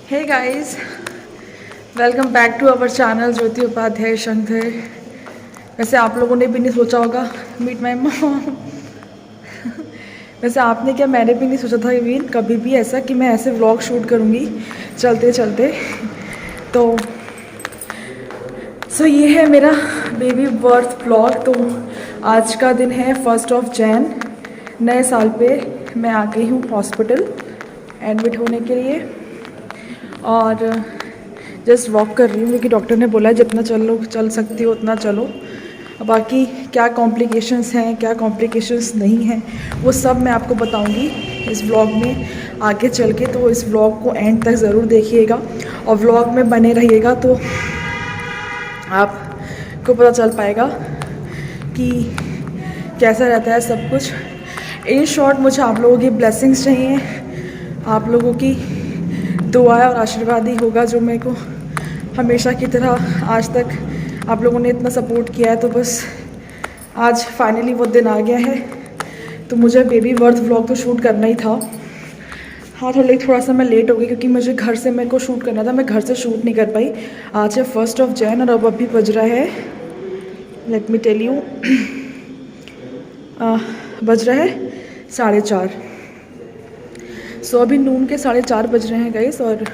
Hey guys, welcome back to our channel Jyoti Upadhyay Shankar. वैसे आप लोगों ने भी नहीं सोचा होगा मीट माई मॉम। वैसे आपने क्या, मैंने भी नहीं सोचा था इवन कभी भी ऐसा कि मैं ऐसे व्लॉग शूट करूँगी चलते चलते। तो ये है मेरा बेबी बर्थ व्लॉग। तो आज का दिन है 1 जनवरी। नए साल पे मैं आ गई हूँ हॉस्पिटल एडमिट होने के लिए और जस्ट वॉक कर रही हूँ क्योंकि डॉक्टर ने बोला है जितना चल सकती हो उतना चलो। बाकी क्या कॉम्प्लिकेशंस हैं, क्या कॉम्प्लिकेशंस नहीं हैं, वो सब मैं आपको बताऊंगी इस व्लॉग में आगे चल के। तो इस व्लॉग को एंड तक ज़रूर देखिएगा और व्लॉग में बने रहिएगा तो आपको पता चल पाएगा कि कैसा रहता है सब कुछ। इन शॉर्ट मुझे आप लोगों की ब्लेसिंग्स चाहिए, आप लोगों की दुआ और आशीर्वाद ही होगा जो मेरे को हमेशा की तरह आज तक आप लोगों ने इतना सपोर्ट किया है। तो बस आज फाइनली वो दिन आ गया है। तो मुझे बेबी बर्थ व्लॉग तो शूट करना ही था। हाँ, थोड़ा सा मैं लेट हो गई क्योंकि मुझे घर से मेरे को शूट करना था, मैं घर से शूट नहीं कर पाई। आज है 1 जनवरी और अब अभी बज रहा है, लेट मी टेल यू, बज रहा है 4:30। सो अभी नून के 4:30 बज रहे हैं गाइस और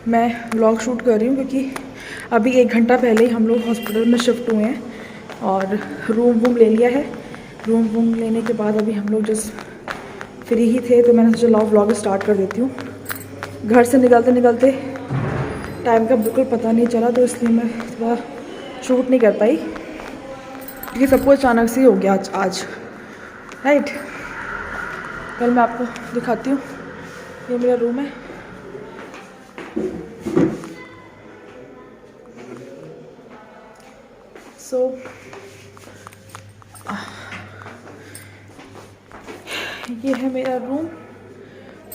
मैं व्लॉग शूट कर रही हूँ क्योंकि अभी 1 घंटा पहले ही हम लोग हॉस्पिटल में शिफ्ट हुए हैं और रूम वूम ले लिया है। रूम वूम लेने के बाद अभी हम लोग जस्ट फ्री ही थे तो मैंने सोचा लाओ व्लॉग स्टार्ट कर देती हूँ। घर से निकलते निकलते टाइम का बिल्कुल पता नहीं चला तो इसलिए मैं थोड़ा शूट नहीं कर पाई क्योंकि सब कुछ अचानक से ही हो गया आज राइट। कल मैं आपको दिखाती हूँ, ये मेरा रूम है। सो ये है मेरा रूम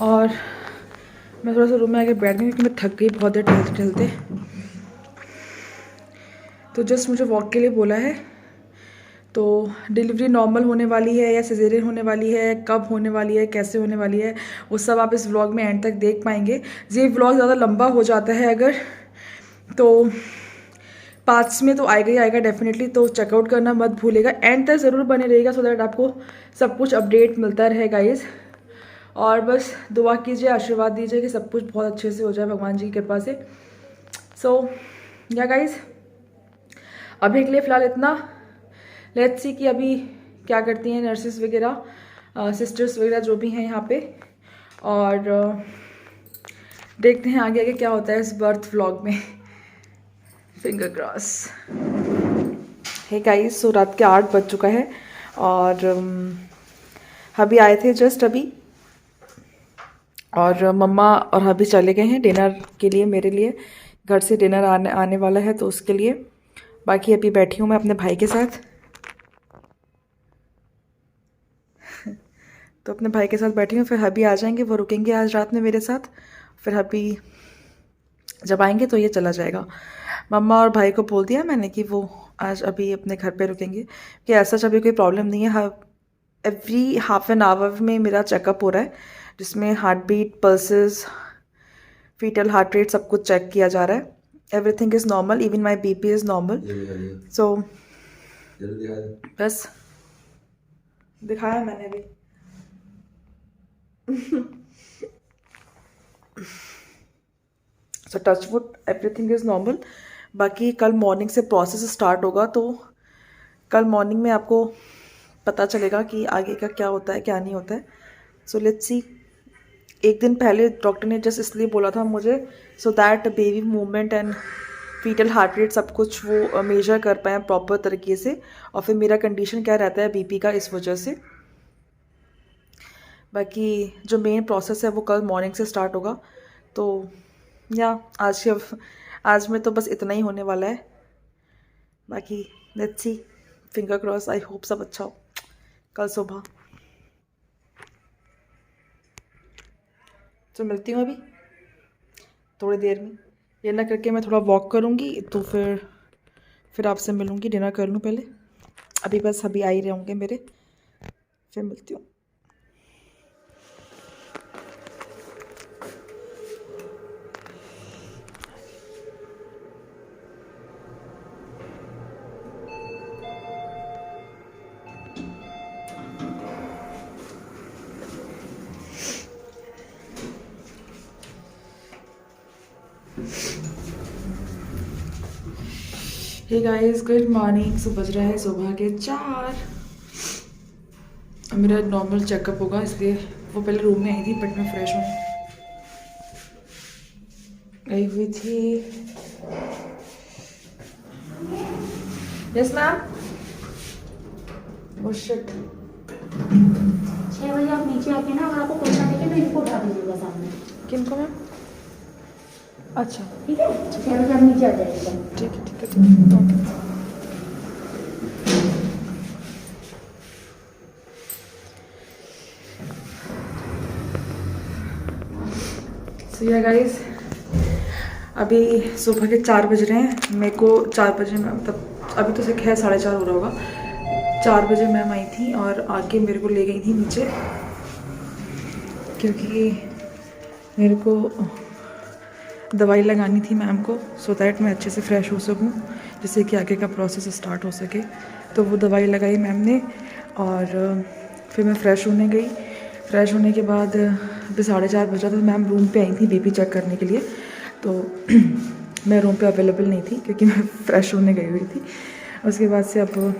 और मैं थोड़ा सा रूम में आके बैठ गई क्योंकि मैं थक गई बहुत देर टहलते टहलते। तो जस्ट मुझे वॉक के लिए बोला है। तो डिलीवरी नॉर्मल होने वाली है या सिजेरियन होने वाली है, कब होने वाली है, कैसे होने वाली है, वो सब आप इस व्लॉग में एंड तक देख पाएंगे। ये व्लॉग ज़्यादा लंबा हो जाता है अगर तो पार्ट्स में तो आएगा ही आएगा डेफिनेटली। तो चेकआउट करना मत भूलेगा, एंड तक ज़रूर बने रहेगा सो दैट आपको सब कुछ अपडेट मिलता रहे गाइज। और बस दुआ कीजिए, आशीर्वाद दीजिए कि सब कुछ बहुत अच्छे से हो जाए भगवान जी की कृपा से। सो या गाइज, अभी के लिए फ़िलहाल इतना। लेट्स सी कि अभी क्या करती हैं नर्सेस वगैरह, सिस्टर्स वगैरह जो भी हैं यहाँ पे, और देखते हैं आगे आगे क्या होता है इस बर्थ व्लॉग में। Finger cross. हे गाइस, सो रात के 8 बज चुका है और अभी आए थे जस्ट अभी और मम्मा और अभी चले गए हैं डिनर के लिए। मेरे लिए घर से डिनर आने वाला है तो उसके लिए। बाकी अभी बैठी हूँ मैं अपने भाई के साथ। तो अपने भाई के साथ बैठी हूँ, फिर हबी आ जाएंगे, वो रुकेंगे आज रात में मेरे साथ। फिर हबी जब आएंगे तो ये चला जाएगा। मम्मा और भाई को बोल दिया मैंने कि वो आज अभी अपने घर पे रुकेंगे कि ऐसा अभी कोई प्रॉब्लम नहीं है। एवरी हाफ एन आवर में मेरा चेकअप हो रहा है जिसमें heart beat, pulses, foetal heart rate सब कुछ चेक किया जा रहा है। Everything is normal, even my BP is normal. So बस दिखाया मैंने भी। So touch wood everything is normal. बाकी कल मॉर्निंग से प्रोसेस स्टार्ट होगा तो कल मॉर्निंग में आपको पता चलेगा कि आगे का क्या होता है क्या नहीं होता है। So let's see. एक दिन पहले डॉक्टर ने जस्ट इसलिए बोला था मुझे so that baby movement and foetal heart rate सब कुछ वो मेजर कर पाएँ प्रॉपर तरीके से, और फिर मेरा कंडीशन क्या रहता है BP का इस वजह से। बाकी जो मेन प्रोसेस है वो कल मॉर्निंग से स्टार्ट होगा। तो या आज में तो बस इतना ही होने वाला है। बाकी let's see, finger cross, I hope सब अच्छा हो कल सुबह। तो मिलती हूँ अभी थोड़ी देर में। डिनर करके मैं थोड़ा वॉक करूँगी तो फिर आपसे मिलूँगी। डिनर कर लूँ पहले, अभी बस अभी आ ही रहे होंगे मेरे, फिर मिलती हूँ। Hey guys, good morning. So बज रहा है सुबह के 4। मेरा नॉर्मल चेकअप होगा, इसलिए वो पहले रूम में आई थी, बट मैं फ्रेश होने गई हुई थी। Yes ma'am. Oh shit. 6 बजे आप नीचे आके ना, अगर आपको कोई ना दिखे तो इनको उठा दीजिएगा सामने। किनको मैम? अच्छा ठीक है, 6 बजे आप नीचे आ जाइएगा। ठीक है ठीक है ठीक है, ओके। सो या गाइस, अभी सुबह के 4 बज रहे हैं। मेरे को 4 बजे में, मतलब अभी तो से खैर 4:30 हो रहा होगा। 4 बजे मैम आई थी और आके मेरे को ले गई थी नीचे, क्योंकि मेरे को दवाई लगानी थी मैम को, सो दैट मैं अच्छे से फ्रेश हो सकूं, जिससे कि आगे का प्रोसेस स्टार्ट हो सके। तो वो दवाई लगाई मैम ने और फिर मैं फ़्रेश होने गई। फ्रेश होने के बाद अभी 4:30 बज रहा था। मैम रूम पे आई थी बीपी चेक करने के लिए, तो मैं रूम पे अवेलेबल नहीं थी क्योंकि मैं फ़्रेश होने गई हुई थी। उसके बाद से अब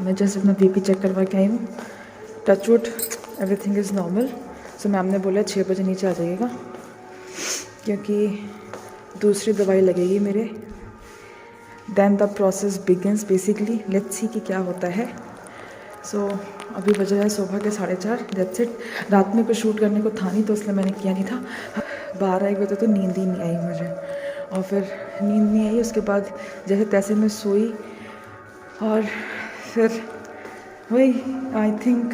मैं जस्ट अपना बीपी चेक करवा के आई हूँ। Touch wood, everything is normal. So ma'am ने बोला 6 बजे नीचे आ जाइएगा, क्योंकि दूसरी दवाई लगेगी मेरे। Then the process begins basically. Let's see कि क्या होता है। सो अभी बज रहा है सुबह के 4:30। That's it. रात में कुछ शूट करने को था नहीं, तो इसलिए मैंने किया नहीं था। 12-1 बजे तो नींद ही नहीं आई मुझे, और फिर नींद नहीं आई। उसके बाद जैसे तैसे मैं सोई, और फिर वही आई थिंक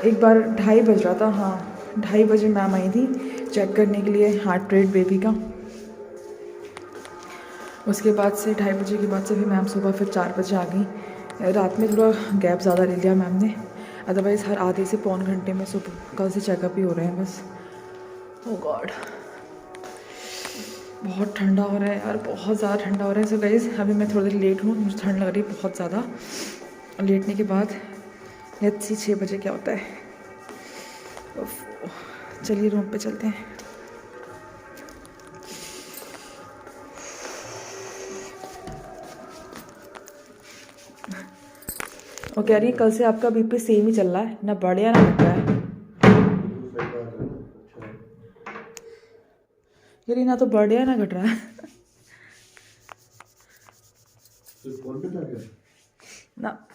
एक बार 2:30 बज रहा था। हाँ, 2:30 बजे मैम आई थी चेक करने के लिए हार्ट रेट बेबी का। उसके बाद से 2:30 बजे के बाद से फिर मैम सुबह फिर 4 बजे आ गई। रात में थोड़ा गैप ज़्यादा ले लिया मैम ने, अदरवाइज़ हर आधे से पौन घंटे में सुबह कल से चेकअप ही हो रहे हैं बस। ओह गॉड, बहुत ठंडा हो रहा है यार, बहुत ज़्यादा ठंडा हो रहा है। सो गाइस, अभी मैं थोड़ी देर लेट हूँ, मुझे ठंड लग रही है बहुत ज़्यादा। लेटने के बाद लेट्स सी 6 बजे क्या होता है। चलिए रूम पे चलते हैं। और कह रही है कल से आपका बीपी सेम ही चल रहा है, ना बढ़ या ना घट रहा है। कह रही ना तो बढ़ या ना घट रहा है। ना।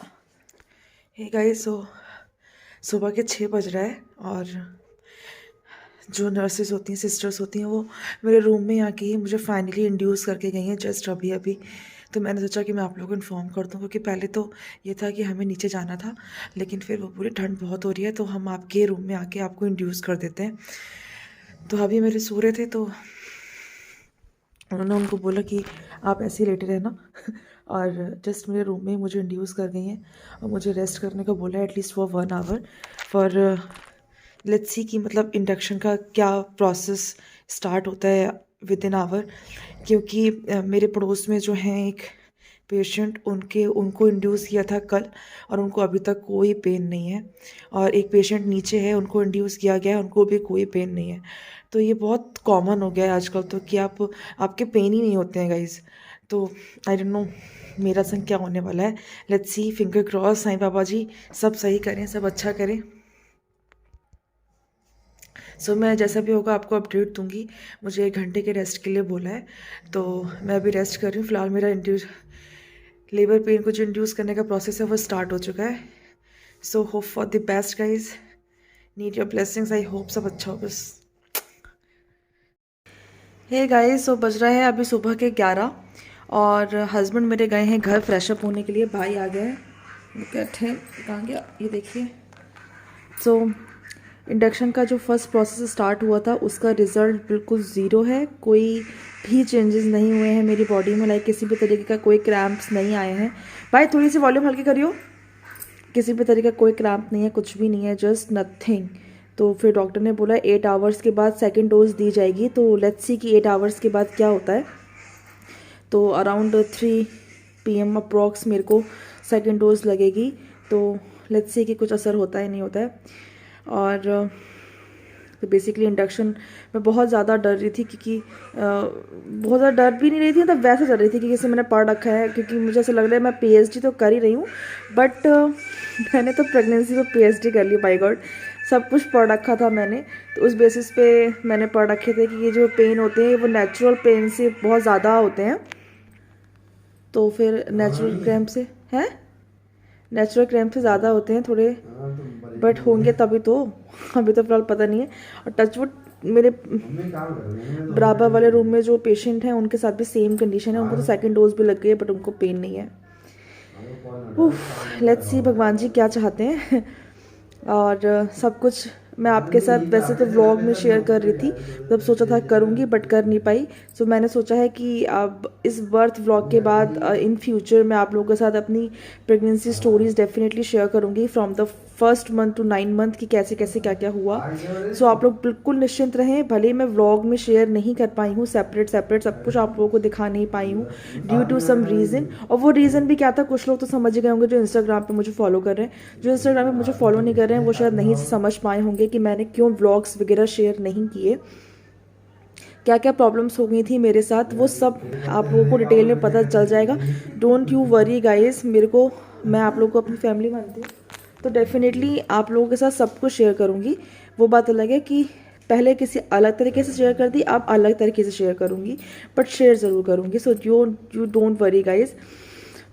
हे गाइस, सो सुबह के 6 बज रहा है, और जो नर्सेज होती हैं, सिस्टर्स होती हैं, वो मेरे रूम में आके ही मुझे फाइनली इंड्यूस करके गई हैं जस्ट अभी अभी। तो मैंने सोचा कि मैं आप लोगों को इन्फॉर्म कर दूँ, क्योंकि पहले तो ये था कि हमें नीचे जाना था, लेकिन फिर वो पूरी ठंड बहुत हो रही है, तो हम आपके रूम में आके आपको इंड्यूस कर देते हैं। तो अभी मेरे सो रहे थे, तो उन्होंने उनको बोला कि आप ऐसे ही लेटे रहना और जस्ट मेरे रूम में ही मुझे इंड्यूस कर गई हैं, और मुझे रेस्ट करने को बोला है at least for 1 hour. For let's see कि मतलब इंडक्शन का क्या प्रोसेस स्टार्ट होता है विद इन आवर। क्योंकि मेरे पड़ोस में जो हैं एक पेशेंट, उनको इंड्यूस किया था कल, और उनको अभी तक कोई पेन नहीं है। और एक पेशेंट नीचे है, उनको इंड्यूस किया गया है, उनको भी कोई पेन नहीं है। तो ये बहुत कॉमन हो गया है आजकल तो, कि आपके पेन ही नहीं होते हैं गाइस। तो आई डोंट नो मेरा संग क्या होने वाला है। Let's see, finger cross, Sai Baba ji सब सही करें, सब अच्छा करें। सो मैं जैसा भी होगा आपको अपडेट दूंगी। मुझे 1 घंटे के रेस्ट के लिए बोला है, तो मैं अभी रेस्ट कर रही हूँ। फिलहाल मेरा लेबर पेन को जो इंड्यूस करने का प्रोसेस है वो स्टार्ट हो चुका है। So hope for the best guys, need your blessings. I hope सब अच्छा हो बस। हे गाइस, सो बज रहा है अभी सुबह के 11, और हस्बैंड मेरे गए हैं घर फ्रेशअप होने के लिए। भाई आ गए हैं, कहते हैं कहाँ गया ये देखिए। सो इंडक्शन का जो फर्स्ट प्रोसेस स्टार्ट हुआ था उसका रिज़ल्ट बिल्कुल ज़ीरो है। कोई भी चेंजेस नहीं हुए हैं मेरी बॉडी में, लाइक किसी भी तरीके का कोई क्रैम्प्स नहीं आए हैं। भाई थोड़ी सी वॉल्यूम हल्की करियो। किसी भी तरीके का कोई क्रैम्प नहीं है, कुछ भी नहीं है, जस्ट नथिंग। तो फिर डॉक्टर ने बोला 8 आवर्स के बाद सेकेंड डोज दी जाएगी। तो लेट्स सी कि 8 आवर्स के बाद क्या होता है। तो अराउंड 3 PM अप्रॉक्स मेरे को सेकेंड डोज लगेगी। तो लेट्स सी कि कुछ असर होता है नहीं होता है। और तो बेसिकली इंडक्शन में बहुत ज़्यादा डर रही थी, क्योंकि बहुत ज़्यादा डर भी नहीं रही थी, मतलब वैसे डर रही थी क्योंकि मैंने पढ़ रखा है, क्योंकि मुझे ऐसा लग रहा है मैं पीएचडी तो कर ही रही हूँ, बट मैंने तो प्रेगनेंसी में पीएचडी कर ली, बाय गॉड। सब कुछ पढ़ रखा था मैंने, तो उस बेसिस पे मैंने पढ़ रखे थे कि ये जो पेन होते हैं वो नेचुरल पेन से बहुत ज़्यादा होते हैं। तो फिर नेचुरल क्रैम्प से हैं, नेचुरल क्रैम्प से ज़्यादा होते हैं थोड़े, बट होंगे तभी तो, अभी तो फिलहाल पता नहीं है। और टचवुड मेरे बराबर वाले रूम में जो पेशेंट हैं उनके साथ भी सेम कंडीशन है, उनको तो सेकंड डोज भी लग गई है बट उनको पेन नहीं है। लेट्स सी भगवान जी क्या चाहते हैं। और सब कुछ मैं आपके साथ वैसे तो व्लॉग में शेयर कर रही थी, तब सोचा था करूँगी बट कर नहीं पाई। सो मैंने सोचा है कि अब इस बर्थ व्लॉग के बाद इन फ्यूचर मैं आप लोगों के साथ अपनी प्रेगनेंसी स्टोरीज डेफिनेटली शेयर करूँगी from the first month to 9 month की कैसे कैसे क्या क्या हुआ। सो आप लोग बिल्कुल निश्चिंत रहें, भले मैं व्लॉग में शेयर नहीं कर पाई हूँ सेपरेट सेपरेट सब कुछ आप लोगों को दिखा नहीं पाई हूँ ड्यू टू सम रीज़न। और वो रीज़न भी क्या था, कुछ लोग तो समझ गए होंगे जो इंस्टाग्राम पे मुझे फॉलो कर रहे हैं, जो इंस्टाग्राम पे मुझे फॉलो नहीं कर रहे हैं वो शायद नहीं समझ पाए होंगे कि मैंने क्यों व्लॉग्स वगैरह शेयर नहीं किए, क्या क्या प्रॉब्लम्स हो गई थी मेरे साथ, वो सब आप लोगों को डिटेल में पता चल जाएगा। डोंट यू वरी गाइस, मेरे को, मैं आप लोगों को अपनी फैमिली मानती हूँ, तो डेफिनेटली आप लोगों के साथ सब कुछ शेयर करूँगी। वो बात अलग है कि पहले किसी अलग तरीके से शेयर कर दी, अब अलग तरीके से शेयर करूँगी, बट शेयर ज़रूर करूँगी। So you don't worry guys,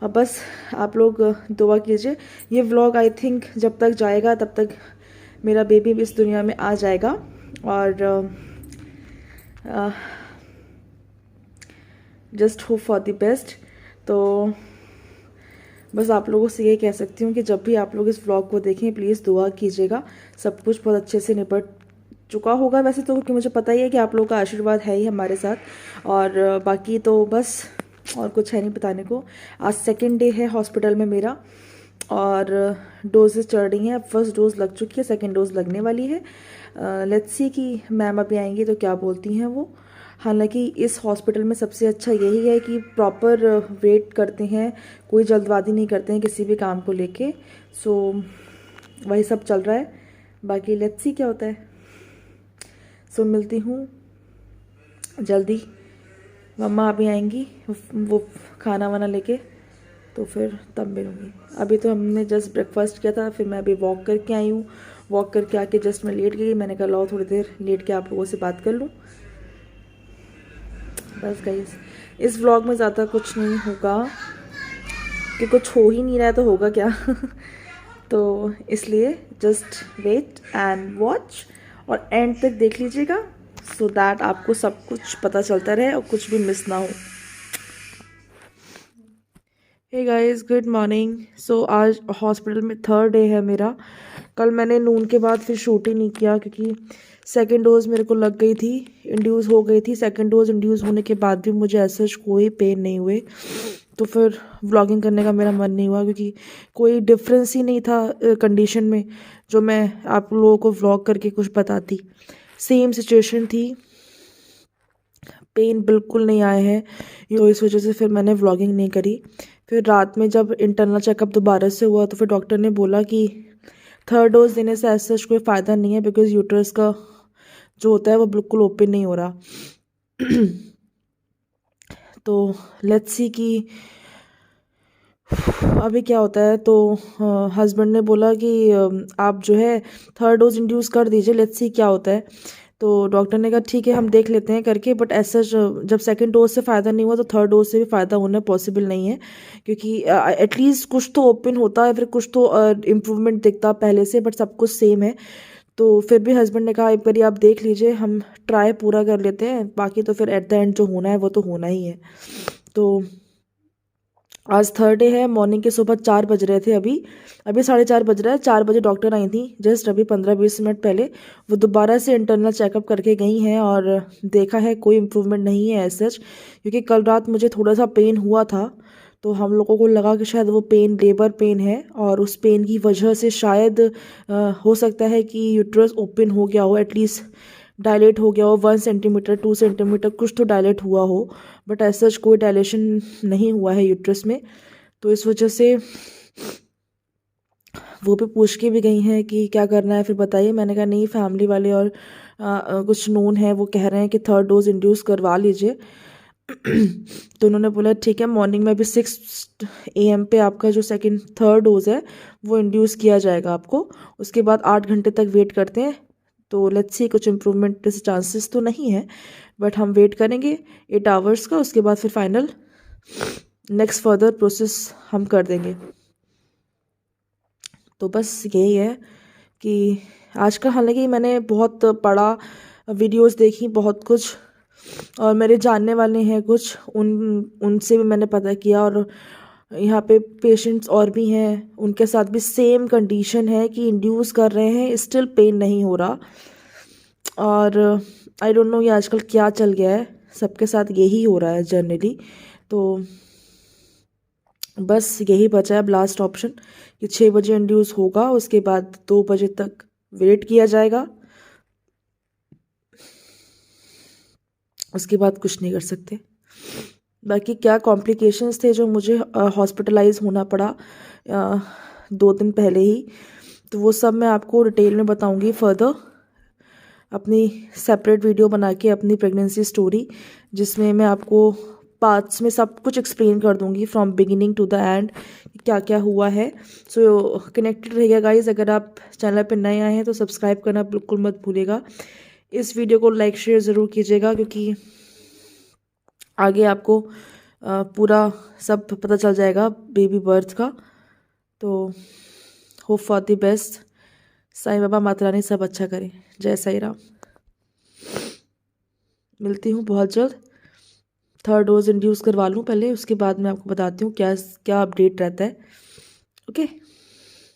अब बस आप लोग दुआ कीजिए। ये व्लॉग आई थिंक जब तक जाएगा तब तक मेरा बेबी भी इस दुनिया में आ जाएगा। और just hope for the best. तो बस आप लोगों से ये कह सकती हूँ कि जब भी आप लोग इस व्लॉग को देखें प्लीज़ दुआ कीजिएगा, सब कुछ बहुत अच्छे से निपट चुका होगा वैसे तो, क्योंकि मुझे पता ही है कि आप लोगों का आशीर्वाद है ही हमारे साथ। और बाकी तो बस और कुछ है नहीं बताने को। आज सेकेंड डे है हॉस्पिटल में मेरा, और डोजेस चढ़ रही हैं। फर्स्ट डोज लग चुकी है, सेकेंड डोज लगने वाली है। लेट्स सी कि मैम अभी आएंगी तो क्या बोलती हैं वो। हालांकि इस हॉस्पिटल में सबसे अच्छा यही है कि प्रॉपर वेट करते हैं, कोई जल्दबाजी नहीं करते हैं किसी भी काम को लेके। सो वही सब चल रहा है, बाकी लेट्स सी क्या होता है। सो मिलती हूँ जल्दी, मम्मा अभी आएंगी वो खाना वाना लेके, तो फिर तब मिलूँगी। अभी तो हमने जस्ट ब्रेकफास्ट किया था, फिर मैं अभी वॉक करके आई हूँ, वॉक करके आके जस्ट मैं लेट गई। मैंने कहा लाओ थोड़ी देर लेट के आप लोगों से बात कर लूँ। बस गाइस, इस व्लॉग में ज़्यादा कुछ नहीं होगा कि कुछ हो ही नहीं रहा है तो होगा क्या। तो इसलिए जस्ट वेट एंड वॉच और एंड तक देख लीजिएगा, सो दैट आपको सब कुछ पता चलता रहे और कुछ भी मिस ना हो। Hey guys, good morning. So आज हॉस्पिटल में थर्ड डे है मेरा। कल मैंने नून के बाद फिर शूट ही नहीं किया, क्योंकि सेकेंड डोज मेरे को लग गई थी, इंड्यूस हो गई थी। सेकेंड डोज इंड्यूस होने के बाद भी मुझे ऐसा कोई पेन नहीं हुए, तो फिर व्लॉगिंग करने का मेरा मन नहीं हुआ, क्योंकि कोई डिफरेंस ही नहीं था कंडीशन में जो मैं आप लोगों को व्लॉग करके कुछ बताती। सेम सिचुएशन थी, पेन बिल्कुल नहीं आए हैं, तो इस वजह से फिर मैंने व्लॉगिंग नहीं करी। फिर रात में जब इंटरनल चेकअप दोबारा से हुआ तो फिर डॉक्टर ने बोला कि थर्ड डोज देने से ऐसा कोई फ़ायदा नहीं है, बिकॉज यूट्रस का जो होता है वो बिल्कुल ओपन नहीं हो रहा। तो लेट्स सी कि अभी क्या होता है। तो हस्बैंड ने बोला कि आप जो है थर्ड डोज इंड्यूस कर दीजिए, लेट्स सी क्या होता है। तो डॉक्टर ने कहा ठीक है हम देख लेते हैं करके, बट ऐसा जब सेकंड डोज से फ़ायदा नहीं हुआ तो थर्ड डोज से भी फ़ायदा होना पॉसिबल नहीं है, क्योंकि एटलीस्ट कुछ तो ओपन होता है, फिर कुछ तो इम्प्रूवमेंट दिखता पहले से, बट सब कुछ सेम है। तो फिर भी हस्बैंड ने कहा एक बार आप देख लीजिए, हम ट्राई पूरा कर लेते हैं, बाकी तो फिर एट द एंड जो होना है वो तो होना ही है। तो आज थर्ड डे है। मॉर्निंग के सुबह 4 बज रहे थे, अभी 4:30 बज रहा है। 4 बजे डॉक्टर आई थी, जस्ट अभी 15-20 मिनट पहले। वो दोबारा से इंटरनल चेकअप करके गई हैं और देखा है कोई इम्प्रूवमेंट नहीं है एज सच, क्योंकि कल रात मुझे थोड़ा सा पेन हुआ था, तो हम लोगों को लगा कि शायद वो पेन लेबर पेन है, और उस पेन की वजह से शायद हो सकता है कि यूट्रस ओपन हो गया हो, एटलीस्ट डायलेट हो गया हो, 1 सेंटीमीटर 2 सेंटीमीटर कुछ तो डायलेट हुआ हो, बट ऐसा कोई डायलेशन नहीं हुआ है यूट्रस में। तो इस वजह से वो भी पूछ के भी गई हैं कि क्या करना है फिर बताइए। मैंने कहा नहीं, फैमिली वाले और कुछ नोन है वो कह रहे हैं कि थर्ड डोज इंड्यूस करवा लीजिए। तो उन्होंने बोला ठीक है, मॉर्निंग में भी 6 AM पे आपका जो थर्ड डोज है वो इंड्यूस किया जाएगा आपको। उसके बाद 8 घंटे तक वेट करते हैं। तो लेट्स सी, कुछ इम्प्रूवमेंट चांसेस तो नहीं है, बट हम वेट करेंगे 8 आवर्स का। उसके बाद फिर फाइनल नेक्स्ट फर्दर प्रोसेस हम कर देंगे। तो बस यही है कि आजकल हालांकि मैंने बहुत पढ़ा, वीडियोस देखी बहुत कुछ, और मेरे जानने वाले हैं कुछ, उनसे भी मैंने पता किया, और यहाँ पे पेशेंट्स और भी हैं उनके साथ भी सेम कंडीशन है कि इंड्यूस कर रहे हैं, स्टिल पेन नहीं हो रहा। और आई डोंट नो ये आजकल क्या चल गया है, सबके साथ यही हो रहा है जनरली। तो बस यही बचा है अब लास्ट ऑप्शन कि 6 बजे इंड्यूस होगा, उसके बाद 2 बजे तक वेट किया जाएगा, उसके बाद कुछ नहीं कर सकते। बाकी क्या कॉम्प्लिकेशंस थे जो मुझे हॉस्पिटलाइज होना पड़ा 2 दिन पहले ही, तो वो सब मैं आपको डिटेल में बताऊंगी फर्दर, अपनी सेपरेट वीडियो बना के अपनी प्रेगनेंसी स्टोरी, जिसमें मैं आपको पार्ट्स में सब कुछ एक्सप्लेन कर दूंगी from beginning to the end क्या क्या हुआ है। सो कनेक्टेड रहिएगा गाइज। अगर आप चैनल पर नए आए हैं तो सब्सक्राइब करना बिल्कुल मत भूलिएगा। इस वीडियो को लाइक शेयर ज़रूर कीजिएगा, क्योंकि आगे आपको पूरा सब पता चल जाएगा बेबी बर्थ का। तो hope for the best. Sai Baba Mata Rani सब अच्छा करें। जय साई राम। मिलती हूँ बहुत जल्द। थर्ड डोज इंड्यूस करवा लूँ पहले, उसके बाद मैं आपको बताती हूँ क्या क्या अपडेट रहता है। ओके।